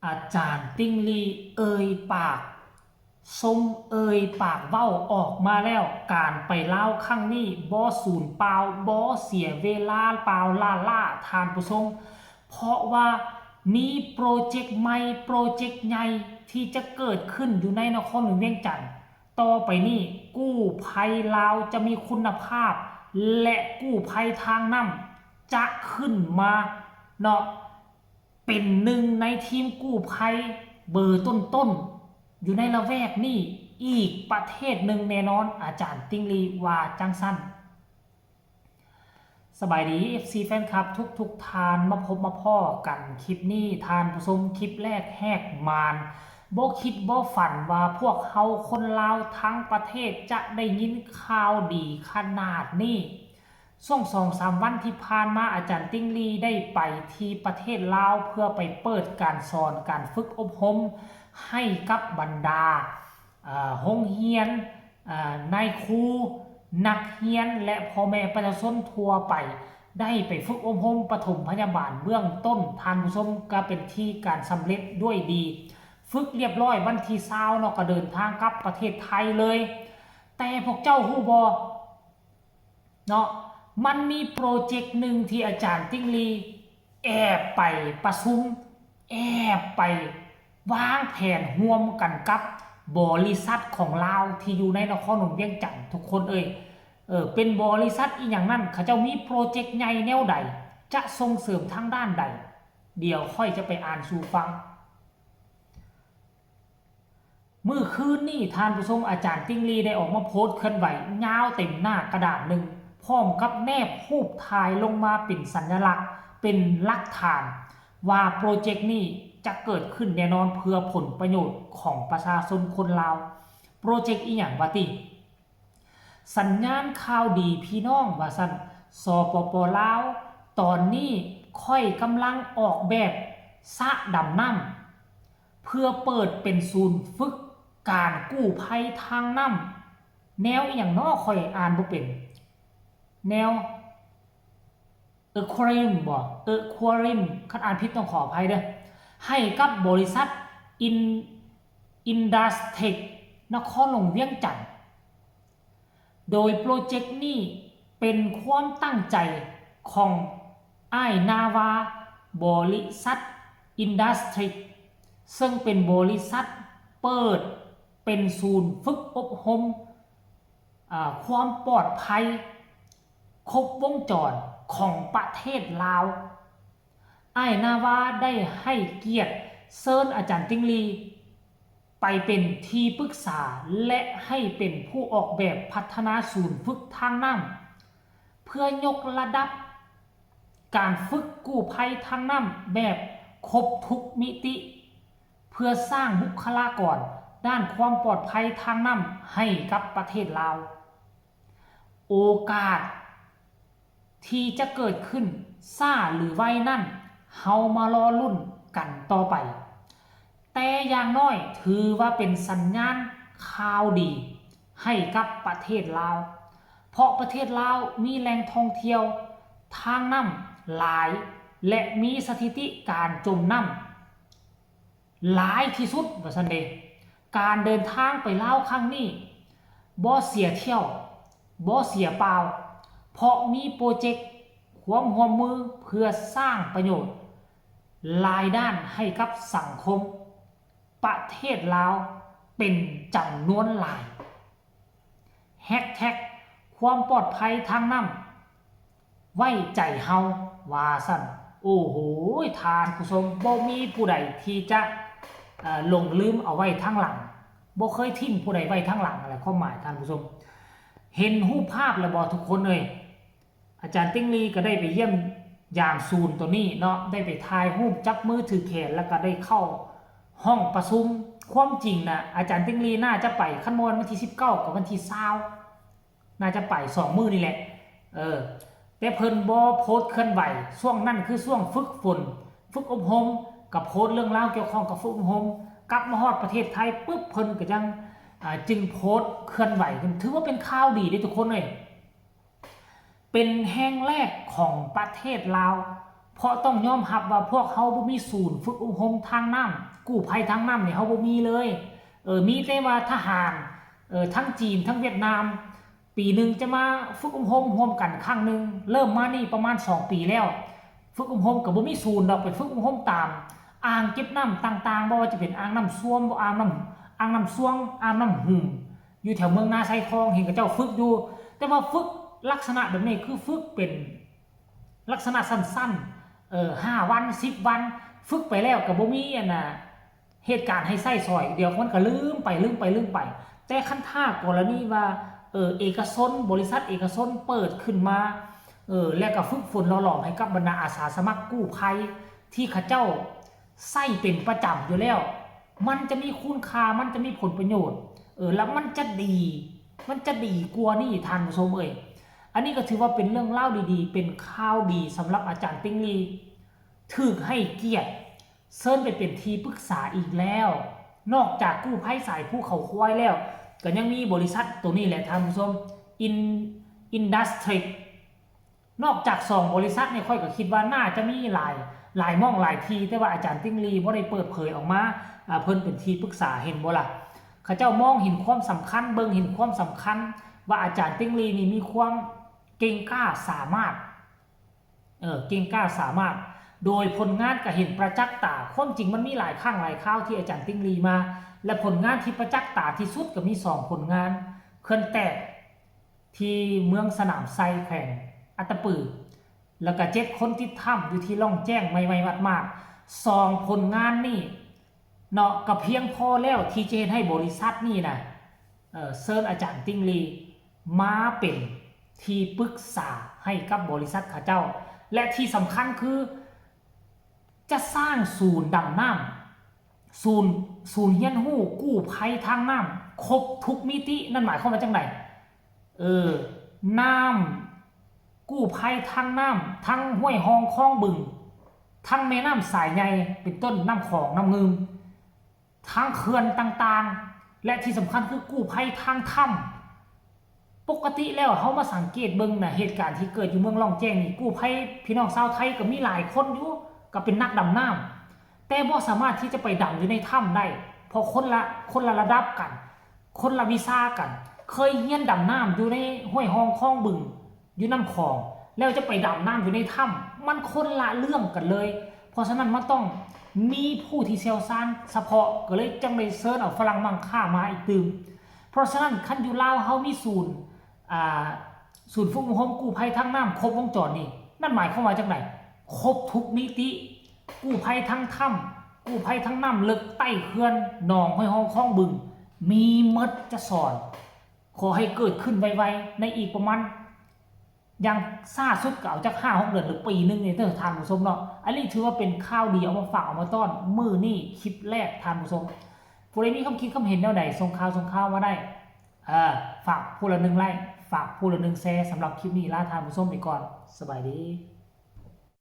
อาจารย์ติ้งลีเอ่ยปากทรงเอ่ยปากเว้าออกมาแล้วการไปเล่าครั้งนี้บ่สูญเปล่าบ่เสียเวลาเปล่าล่าทานผู้ชมเพราะว่ามีโปรเจกต์ใหม่โปรเจกต์ใหญ่ที่จะเกิดขึ้นอยู่ในนครหลวงเวียงจันทร์ต่อไปนี้กู้ภัยลาวจะมีคุณภาพและกู้ภัยทางน้ำจะขึ้นมาเนาะเป็นหนึ่งในทีมกู้ภัยเบอร์ต้นๆอยู่ในละแวกนี้อีกประเทศหนึ่งแน่นอนอาจารย์ติงลีว่าจังสั้นสบายดี FC แฟนคลับทุกทานมาพบมาพ่อกันคลิปนี้ทานผู้ชมคลิปแรกแหกมานบ่คิดบ่ฝันว่าพวกเขาคนลาวทั้งประเทศจะได้ยินข่าวดีขนาดนี้ช่วง2-3 วันที่ผ่านมาอาจารย์ติ้งลีได้ไปที่ประเทศลาวเพื่อไปเปิดการสอนการฝึกอบรมให้กับบรรดาโรงเรียนนายครูนักเรียนและพ่อแม่ประชาชนทั่วไปได้ไปฝึกอบรมปฐมพยาบาลเบื้องต้นทานผู้ชมก็เป็นที่การสำเร็จด้วยดีฝึกเรียบร้อยวันที่20เนาะก็เดินทางกลับประเทศไทยเลยแต่พวกเจ้าฮู้บ่เนาะมันมีโปรเจกต์หนึ่งที่อาจารย์ติ้งลีแอบไปประชุมแอบไปวางแผนร่วมกันกับบริษัทของเราที่อยู่ในนครหลวงเวียงจันทร์ทุกคนเป็นบริษัทอีอย่างนั้นเขาเจ้ามีโปรเจกต์ใหญ่แนวใดจะส่งเสริมทางด้านใดเดี๋ยวค่อยจะไปอ่านสู่ฟังเมื่อคืนนี่ทานผู้ชมอาจารย์ติ้งลีได้ออกมาโพสต์เคลื่อนไหวยาวเต็มหน้ากระดาษหนึ่งพร้อมกับแนบรูปถ่ายลงมาเป็นสัญลักษณ์เป็นหลักฐานว่าโปรเจกต์นี้จะเกิดขึ้นแน่นอนเพื่อผลประโยชน์ของประชาชนคนลาวโปรเจกต์อีหยังวะติสัญญาณข่าวดีพี่น้องว่าซั่นสปป.ลาวตอนนี้ค่อยกำลังออกแบบสระดำน้ำเพื่อเปิดเป็นศูนย์ฝึกการกู้ภัยทางน้ำแนวอีหยังน้อค่อยอ่านบ่เป็นแนวควาริมบ่ควาริมคันอ่านผิดต้องขออภัยเด้อให้กับบริษัทอินดัสเทคนครหลวงเวียงจันทร์โดยโปรเจกต์นี้เป็นความตั้งใจของอ้ายนาวาบริษัทอินดัสทรีซึ่งเป็นบริษัทเปิดเป็นศูนย์ฝึกอบรมความปลอดภัยครบวงจรของประเทศลาวอ้ายนาวาได้ให้เกียรติเชิญอาจารย์ติ้งลีไปเป็นที่ปรึกษาและให้เป็นผู้ออกแบบพัฒนาศูนย์ฝึกทางน้ำเพื่อยกระดับการฝึกกู้ภัยทางน้ำแบบครบทุกมิติเพื่อสร้างบุคลากรด้านความปลอดภัยทางน้ำให้กับประเทศลาวโอกาสที่จะเกิดขึ้นซ่าหรือไวนั่นเฮามารอรุ่นกันต่อไปแต่อย่างน้อยถือว่าเป็นสัญญาณข่าวดีให้กับประเทศลาวเพราะประเทศลาวมีแหล่งท่องเที่ยวทางน้ำหลายและมีสถิติการจมน้ำหลายที่สุดว่าซั่นเด้การเดินทางไปลาวครั้งนี้บ่เสียเที่ยวบ่เสียเปล่าเพราะมีโปรเจกต์ความร่วมมือเพื่อสร้างประโยชน์หลายด้านให้กับสังคมประเทศลาวเป็นจำนวนหลายแฮชแท็กความปลอดภัยทางน้ำไว้ใจเฮาว่าซั่นโอ้โหทานผู้ชมบ่มีผู้ใดที่จะหลงลืมเอาไว้ทางหลังบ่เคยทิ้งผู้ใดไว้ทางหลังอะไรความหมายท่านผู้ชมเห็นรูปภาพแล้วบ่ทุกคนเลยอาจารย์ติ้งลีก็ได้ไปเยี่ยมยามศูนย์ตัวนี้เนาะได้ไปถ่ายรูปจับมือถือแขนแล้วก็ได้เข้าห้องประชุมความจริงนะอาจารย์ติ้งลีน่าจะไปขั้นวันที่19กับวันที่20น่าจะไป2มื้อนี่แหละแต่เพิ่นบ่โพสต์เคลื่อนไหวช่วงนั้นคือช่วงฝึกฝนฝึกอบรมกับโพสต์เรื่องราวเกี่ยวข้องกับฝึกอบรมกลับมาฮอดประเทศไทยปุ๊บเพิ่นก็จังจึงโพสต์เคลื่อนไหวถือว่าเป็นข่าวดีทุกคนเลยเป็นแห่งแรกของประเทศลาว เพราะต้องยอมรับว่าพวกเขาบ่มีศูนย์ฝึกอบรมทางน้ำกู้ภัยทางน้ำเนี่ยเขาบ่มีเลยมีแต่ว่าทหารทั้งจีนทั้งเวียดนามปีหนึ่งจะมาฝึกอบรมร่วมกันครั้งหนึ่งเริ่มมานี่ประมาณ2 ปีแล้วฝึกอบรมกับบ่มีศูนย์ดอกไปฝึกอบรมตามอ่างเก็บน้ำต่างๆบ่ว่าจะเป็นอ่างน้ำซ่วมบ่อ่างน้ำซ่วงอ่างน้ำหุ่มอยู่แถวเมืองนาไซทองเห็นกับเจ้าฝึกอยู่แต่ว่าฝึกลักษณะแบบนี้คือฝึกเป็นลักษณะสั้นๆ5 วัน10 วันฝึกไปแล้วกับบ่มีเหตุการณ์ให้ใส่ซอยเดี๋ยวมันก็ลืมไปแต่ขั้นท่ากรณีว่าเอกชนบริษัทเอกชนเปิดขึ้นมาแล้วก็ฝึกฝนหล่อหลอมให้กับบรรดาอาสาสมัครกู้ภัยที่ข้าเจ้าใส่เป็นประจำอยู่แล้วมันจะมีคุณค่ามันจะมีผลประโยชน์แล้วมันจะดีกว่านี่ท่านผู้ชมอันนี้ก็ถือว่าเป็นเรื่องเล่าดีๆเป็นข่าวดีสำหรับอาจารย์ติ้งลีถึกให้เกียรติเซิร์นไปเป็นที่ปรึกษาอีกแล้วนอกจากกู้ภัยสายภูเขาควายแล้วก็ยังมีบริษัทตัวนี้แหละท่านผู้ชมอินดัสทรีนอกจาก2 บริษัทเนี่ยค่อยก็คิดว่าน่าจะมีหลายม่องหลายทีแต่ว่าอาจารย์ติ้งลีบ่ได้เปิดเผยออกมาเพิ่นเป็นที่ปรึกษาเห็นบ่ล่ะเขาเจ้ามองเห็นความสำคัญเบิ่งเห็นความสำคัญว่าอาจารย์ติ้งลีนี่มีความเก่งกล้าสามารถเก่งกล้าสามารถโดยผลงานก็เห็นประจักษ์ตาความจริงมันมีหลายครั้งหลายคราวที่อาจารย์ติ้งลีมาและผลงานที่ประจักษ์ตาที่สุดก็มี2 ผลงานเขื่อนแตกที่เมืองสนามไซแขวงอัตตปือแล้วก็7 คนที่ถ้ำอยู่ที่ล่องแจ้งไม่มากๆ2 ผลงานนี่เนาะก็เพียงพอแล้วที่จะให้บริษัทนี่นะเซิร์นอาจารย์ติ้งลีมาเป็นที่ปรึกษาให้กับบริษัทข้าเจ้าและที่สำคัญคือจะสร้างศูนย์ดำน้ำศูนย์เฮียนหู้กู้ภัยทางน้ำครบทุกมิตินั่นหมายความว่าจังไดน้ำกู้ภัยทางน้ำทั้งห้วยหองคลองบึงทั้งแม่น้ำสายใหญ่เป็นต้นน้ำของน้ำงืมทั้งเขื่อนต่างๆและที่สำคัญคือกู้ภัยทางถ้ำปกติแล้วเขามาสังเกตเบิ่งนะเหตุการณ์ที่เกิดอยู่เมืองล่องแจ้งนี่กู้ภัยพี่น้องชาวไทยก็มีหลายคนอยู่ก็เป็นนักดำน้ำแต่บ่สามารถที่จะไปดำอยู่ในถ้ำได้เพราะคนละระดับกันคนละวิชากันเคยเรียนดำน้ำอยู่ในห้วยหองคลองบึงอยู่น้ำคลองแล้วจะไปดำน้ำอยู่ในถ้ำมันคนละเรื่องกันเลยเพราะฉะนั้นมันต้องมีผู้ที่เชี่ยวชาญเฉพาะก็เลยจังได้เซิร์ชเอาฝรั่งมังค่ามาอีกตื่มเพราะฉะนั้นคันอยู่ลาวเฮามีศูนย์ฝึกอบรมกู้ภัยทางน้ำครบวงจรนี่นั่นหมายความว่าจังไดครบทุกมิติกู้ภัยทั้งถ้ำกู้ภัยทั้งน้ำลึกใต้เขื่อนหนองห้วยหองคลองบึงมีมดจะสอนขอให้เกิดขึ้นไวๆในอีกประมาณยังซ่าสุดเก่าจาก5-6 เดือนหรือปีนึงเนี่ยเด้อทานผู้ชมเนาะอันนี้ถือว่าเป็นข้าวดีเอามาฝากเอามาต้อนมื้อนี้คลิปแรกทานผู้ชมผู้ใดมีคำคิดคำเห็นแนวใดส่งข่าวมาได้ฝากผู้ละ1 ไลค์ฝากผู้ละ1 แชร์สำหรับคลิปนี้ลาทานผู้ชมไปก่อนสบายดี